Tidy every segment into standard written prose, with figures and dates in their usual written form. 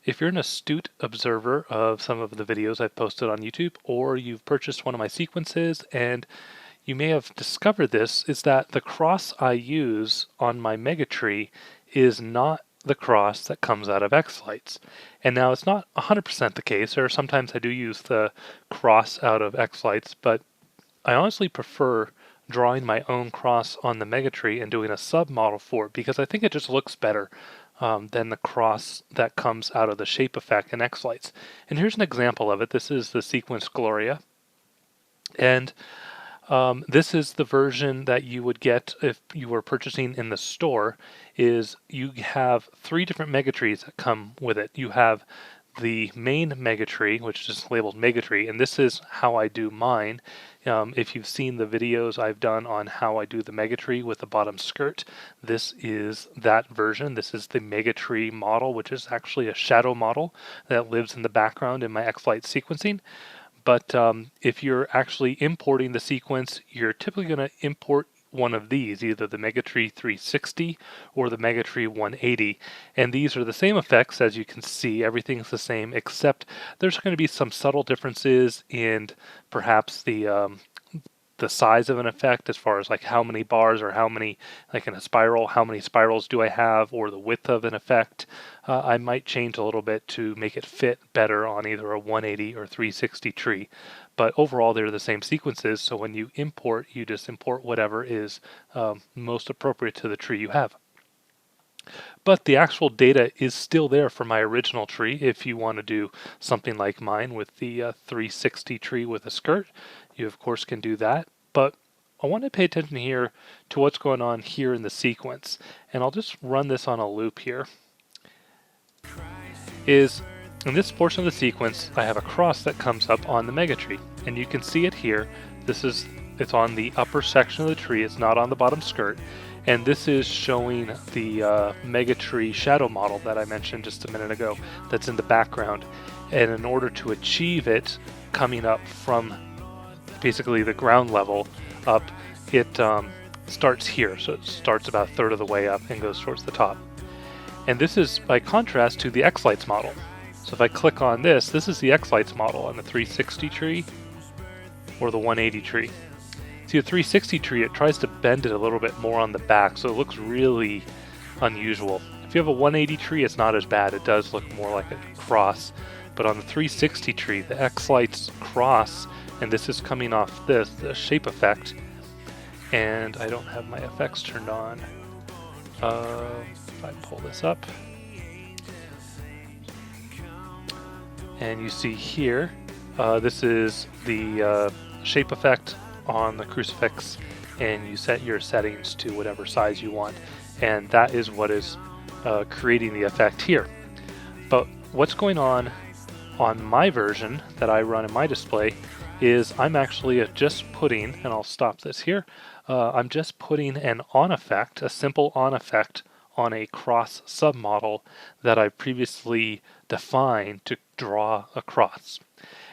If you're an astute observer of some of the videos I've posted on YouTube, or you've purchased one of my sequences and you may have discovered this, is that the cross I use on my megatree is not the cross that comes out of xLights. And now it's not 100% the case, or sometimes I do use the cross out of xLights, but I honestly prefer drawing my own cross on the megatree and doing a submodel for it because I think it just looks better than the cross that comes out of the shape effect in xLights. And here's an example of it. This is the sequence Gloria. And this is the version that you would get if you were purchasing in the store. Is you have 3 different megatrees that come with it. You have the main megatree, which is labeled megatree, and this is how I do mine. If you've seen the videos I've done on how I do the megatree with the bottom skirt, this is that version. This is the megatree model, which is actually a shadow model that lives in the background in my xLights sequencing. But if you're actually importing the sequence, you're typically going to import one of these, either the Megatree 360 or the Megatree 180. And these are the same effects, as you can see. Everything's the same, except there's going to be some subtle differences in perhaps the size of an effect, as far as like how many bars or how many, like in a spiral, how many spirals do I have, or the width of an effect. I might change a little bit to make it fit better on either a 180 or 360 tree. But overall, they're the same sequences, so when you import, you just import whatever is most appropriate to the tree you have. But the actual data is still there for my original tree. If you want to do something like mine with the 360 tree with a skirt, you of course can do that. But I want to pay attention here to what's going on here in the sequence. And I'll just run this on a loop here. In this portion of the sequence, I have a cross that comes up on the megatree. And you can see it here. It's on the upper section of the tree. It's not on the bottom skirt. And this is showing the megatree shadow model that I mentioned just a minute ago that's in the background. And in order to achieve it coming up from basically the ground level up, it starts here. So it starts about a third of the way up and goes towards the top. And this is by contrast to the xLights model. So if I click on this, this is the xLights model on the 360 tree or the 180 tree. See, a 360 tree, it tries to bend it a little bit more on the back, so it looks really unusual. If you have a 180 tree, it's not as bad. It does look more like a cross. But on the 360 tree, the xLights cross, and this is coming off this, the shape effect, and I don't have my effects turned on. If I pull this up, and you see here, this is the shape effect on the crucifix, and you set your settings to whatever size you want, and that is what is creating the effect here. But what's going on my version that I run in my display is I'm actually just putting, and I'll stop this here, I'm just putting an on effect, a simple on effect on a cross submodel that I previously defined to draw a cross.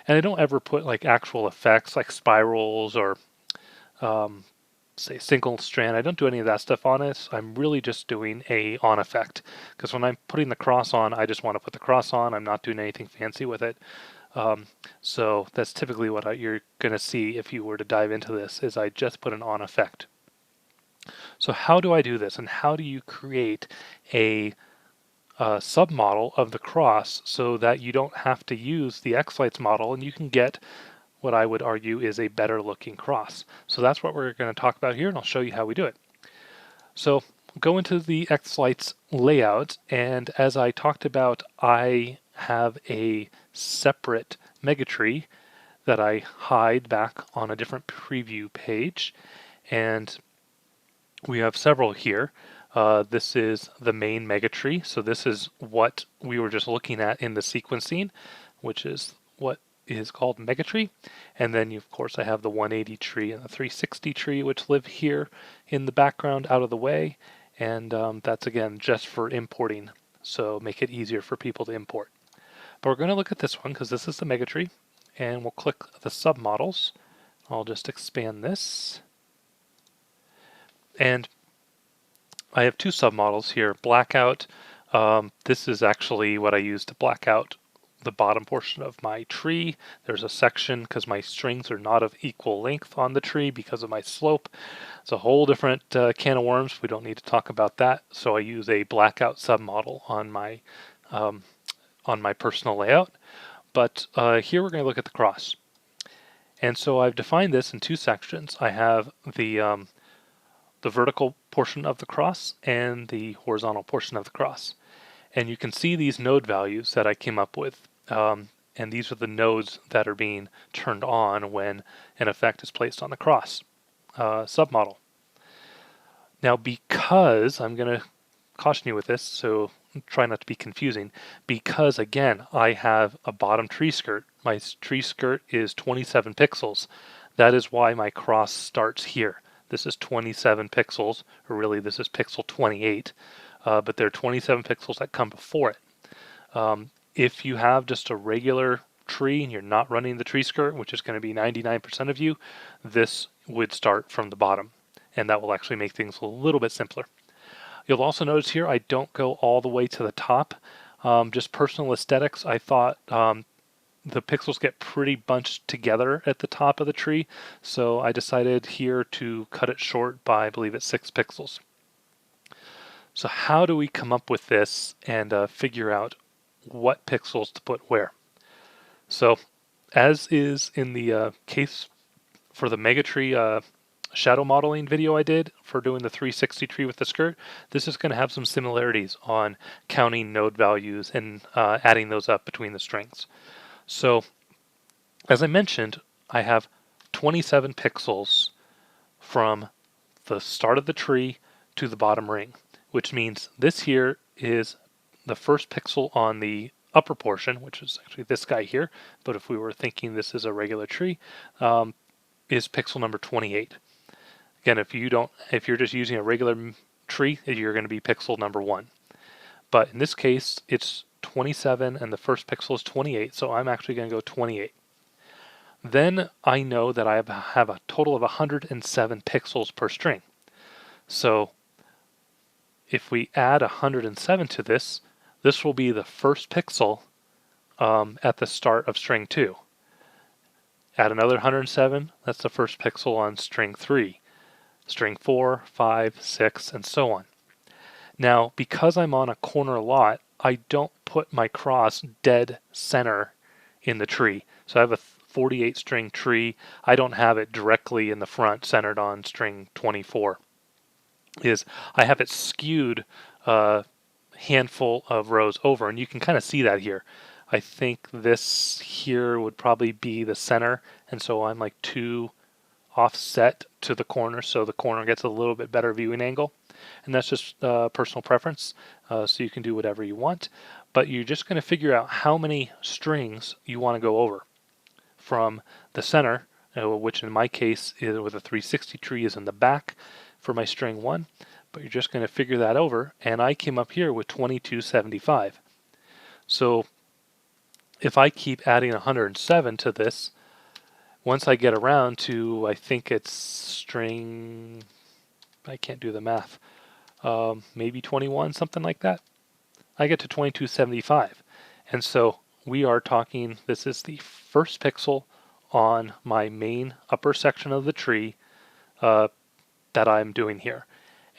And I don't ever put like actual effects like spirals or say single strand. I don't do any of that stuff on it. I'm really just doing a on effect, because when I'm putting the cross on, I just want to put the cross on. I'm not doing anything fancy with it. So that's typically what you're going to see if you were to dive into this, is I just put an on effect. So how do I do this, and how do you create a submodel of the cross so that you don't have to use the xLights model and you can get what I would argue is a better looking cross? So that's what we're going to talk about here, and I'll show you how we do it. So go into the xLights layout, and as I talked about, I have a separate megatree that I hide back on a different preview page, and we have several here. This is the main megatree, so this is what we were just looking at in the sequencing, which is what is called megatree. And then of course I have the 180 tree and the 360 tree, which live here in the background out of the way, and that's again just for importing, so make it easier for people to import. But we're going to look at this one because this is the megatree, and we'll click the submodels. I'll just expand this, and I have 2 submodels here, blackout This is actually what I use to black out the bottom portion of my tree. There's a section because my strings are not of equal length on the tree because of my slope. It's a whole different can of worms. We don't need to talk about that. So I use a blackout submodel um, on my personal layout. But here we're going to look at the cross. And so I've defined this in two sections. I have the vertical portion of the cross and the horizontal portion of the cross. And you can see these node values that I came up with. And these are the nodes that are being turned on when an effect is placed on the cross submodel. Now, because I'm going to caution you with this, so try not to be confusing, because again, I have a bottom tree skirt. My tree skirt is 27 pixels. That is why my cross starts here. This is 27 pixels, or really this is pixel 28, but there are 27 pixels that come before it. If you have just a regular tree and you're not running the tree skirt, which is going to be 99% of you, this would start from the bottom, and that will actually make things a little bit simpler. You'll also notice here I don't go all the way to the top. Just personal aesthetics, I thought the pixels get pretty bunched together at the top of the tree, so I decided here to cut it short by, I believe it's 6 pixels. So how do we come up with this and figure out what pixels to put where? So as is in the case for the Megatree shadow modeling video I did for doing the 360 tree with the skirt, this is going to have some similarities on counting node values and adding those up between the strings. So as I mentioned, I have 27 pixels from the start of the tree to the bottom ring, which means this here is the first pixel on the upper portion, which is actually this guy here, but if we were thinking this is a regular tree, is pixel number 28. Again, if you're just using a regular tree, you're going to be pixel number 1. But in this case, it's 27 and the first pixel is 28, so I'm actually going to go 28. Then I know that I have a total of 107 pixels per string. So if we add 107 to this, this will be the first pixel at the start of string 2. Add another 107, that's the first pixel on string 3, string 4, 5, 6, and so on. Now, because I'm on a corner lot, I don't put my cross dead center in the tree. So I have a 48 string tree. I don't have it directly in the front centered on string 24. I have it skewed a handful of rows over, and you can kind of see that here. I think this here would probably be the center, and so I'm like 2 offset to the corner, so the corner gets a little bit better viewing angle. And that's just personal preference, so you can do whatever you want. But you're just going to figure out how many strings you want to go over from the center, which in my case is with a 360 tree is in the back for my string 1. But you're just going to figure that over, and I came up here with 2275. So if I keep adding 107 to this, once I get around to, I think it's string, I can't do the math, maybe 21, something like that, I get to 2275. And so we are talking, this is the first pixel on my main upper section of the tree that I'm doing here.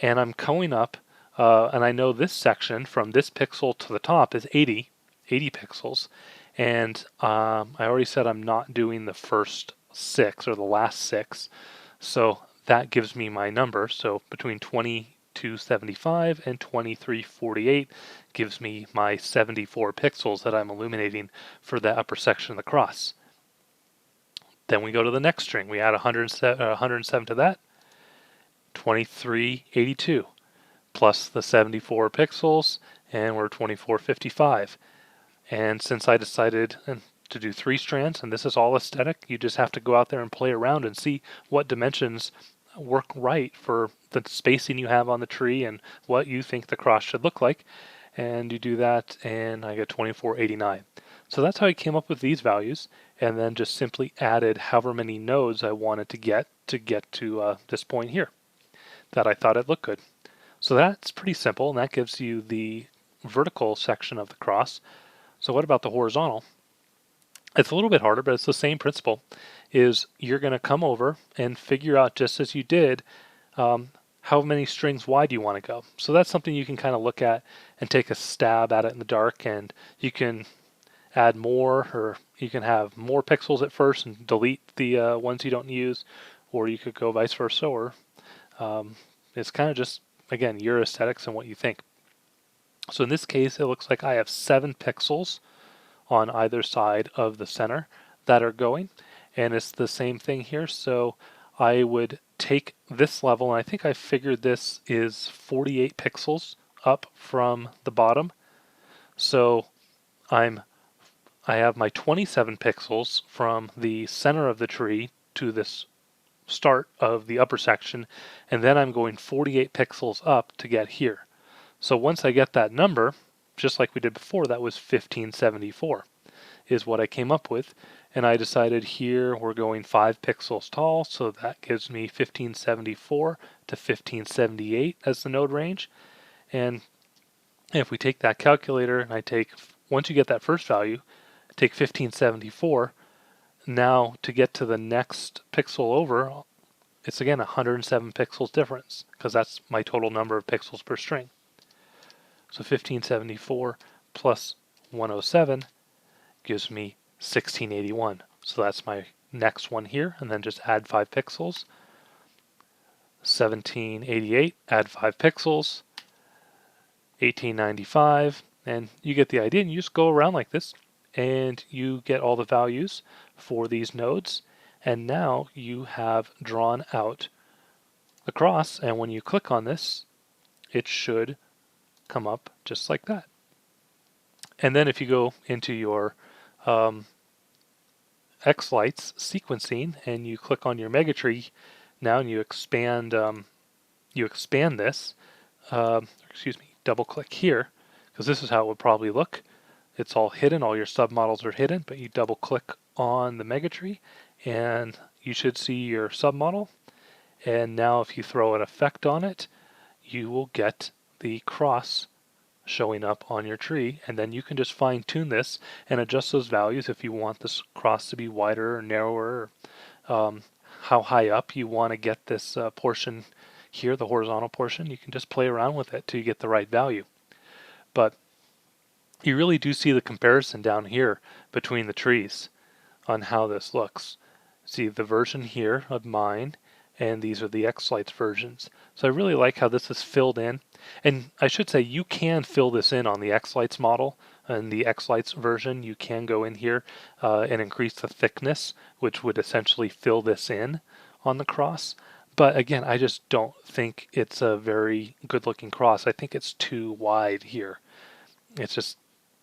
And I'm going up, and I know this section from this pixel to the top is 80 pixels. And I already said I'm not doing the first 6 or the last 6. So that gives me my number. So between 2275 and 2348 gives me my 74 pixels that I'm illuminating for the upper section of the cross. Then we go to the next string. We add 107 to that, 2382 plus the 74 pixels, and we're 2455. And since I decided to do 3 strands, and this is all aesthetic, you just have to go out there and play around and see what dimensions work right for the spacing you have on the tree and what you think the cross should look like. And you do that, and I get 2489. So that's how I came up with these values, and then just simply added however many nodes I wanted to get to this point here that I thought it looked good. So that's pretty simple, and that gives you the vertical section of the cross. So what about the horizontal? It's a little bit harder, but it's the same principle. Is you're going to come over and figure out, just as you did, how many strings wide you want to go. So that's something you can kind of look at and take a stab at it in the dark, and you can add more, or you can have more pixels at first and delete the ones you don't use, or you could go vice versa, or it's kind of just, again, your aesthetics and what you think. So in this case, it looks like I have 7 pixels on either side of the center that are going, and it's the same thing here. So I would take this level, and I think I figured this is 48 pixels up from the bottom. So I have my 27 pixels from the center of the tree to this start of the upper section, and then I'm going 48 pixels up to get here. So once I get that number, just like we did before, that was 1574 is what I came up with. And I decided here we're going 5 pixels tall, so that gives me 1574 to 1578 as the node range. And if we take that calculator and I take, once you get that first value, take 1574, now to get to the next pixel over, it's again 107 pixels difference, because that's my total number of pixels per string. So 1574 plus 107 gives me 1681. So that's my next one here, and then just add 5 pixels. 1788, add 5 pixels. 1895, and you get the idea, and you just go around like this, and you get all the values for these nodes, and now you have drawn out the cross, and when you click on this, it should come up just like that. And then if you go into your xLights sequencing and you click on your megatree now, and you expand this, excuse me, double click here, because this is how it would probably look. It's all hidden, all your submodels are hidden, but you double click on the megatree and you should see your submodel. And now if you throw an effect on it, you will get the cross showing up on your tree, and then you can just fine tune this and adjust those values if you want this cross to be wider or narrower, or how high up you want to get this portion here, the horizontal portion. You can just play around with it till you get the right value. But you really do see the comparison down here between the trees on how this looks. See the version here of mine, and these are the xLights versions. So I really like how this is filled in. And I should say, you can fill this in on the xLights model and the xLights version. You can go in here and increase the thickness, which would essentially fill this in on the cross. But again, I just don't think it's a very good looking cross. I think it's too wide here. It's just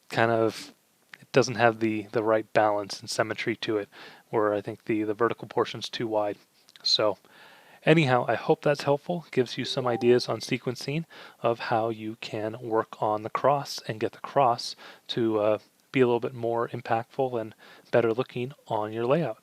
kind of, it doesn't have the right balance and symmetry to it, where I think the vertical portion's too wide. So anyhow, I hope that's helpful. Gives you some ideas on sequencing of how you can work on the cross and get the cross to be a little bit more impactful and better looking on your layout.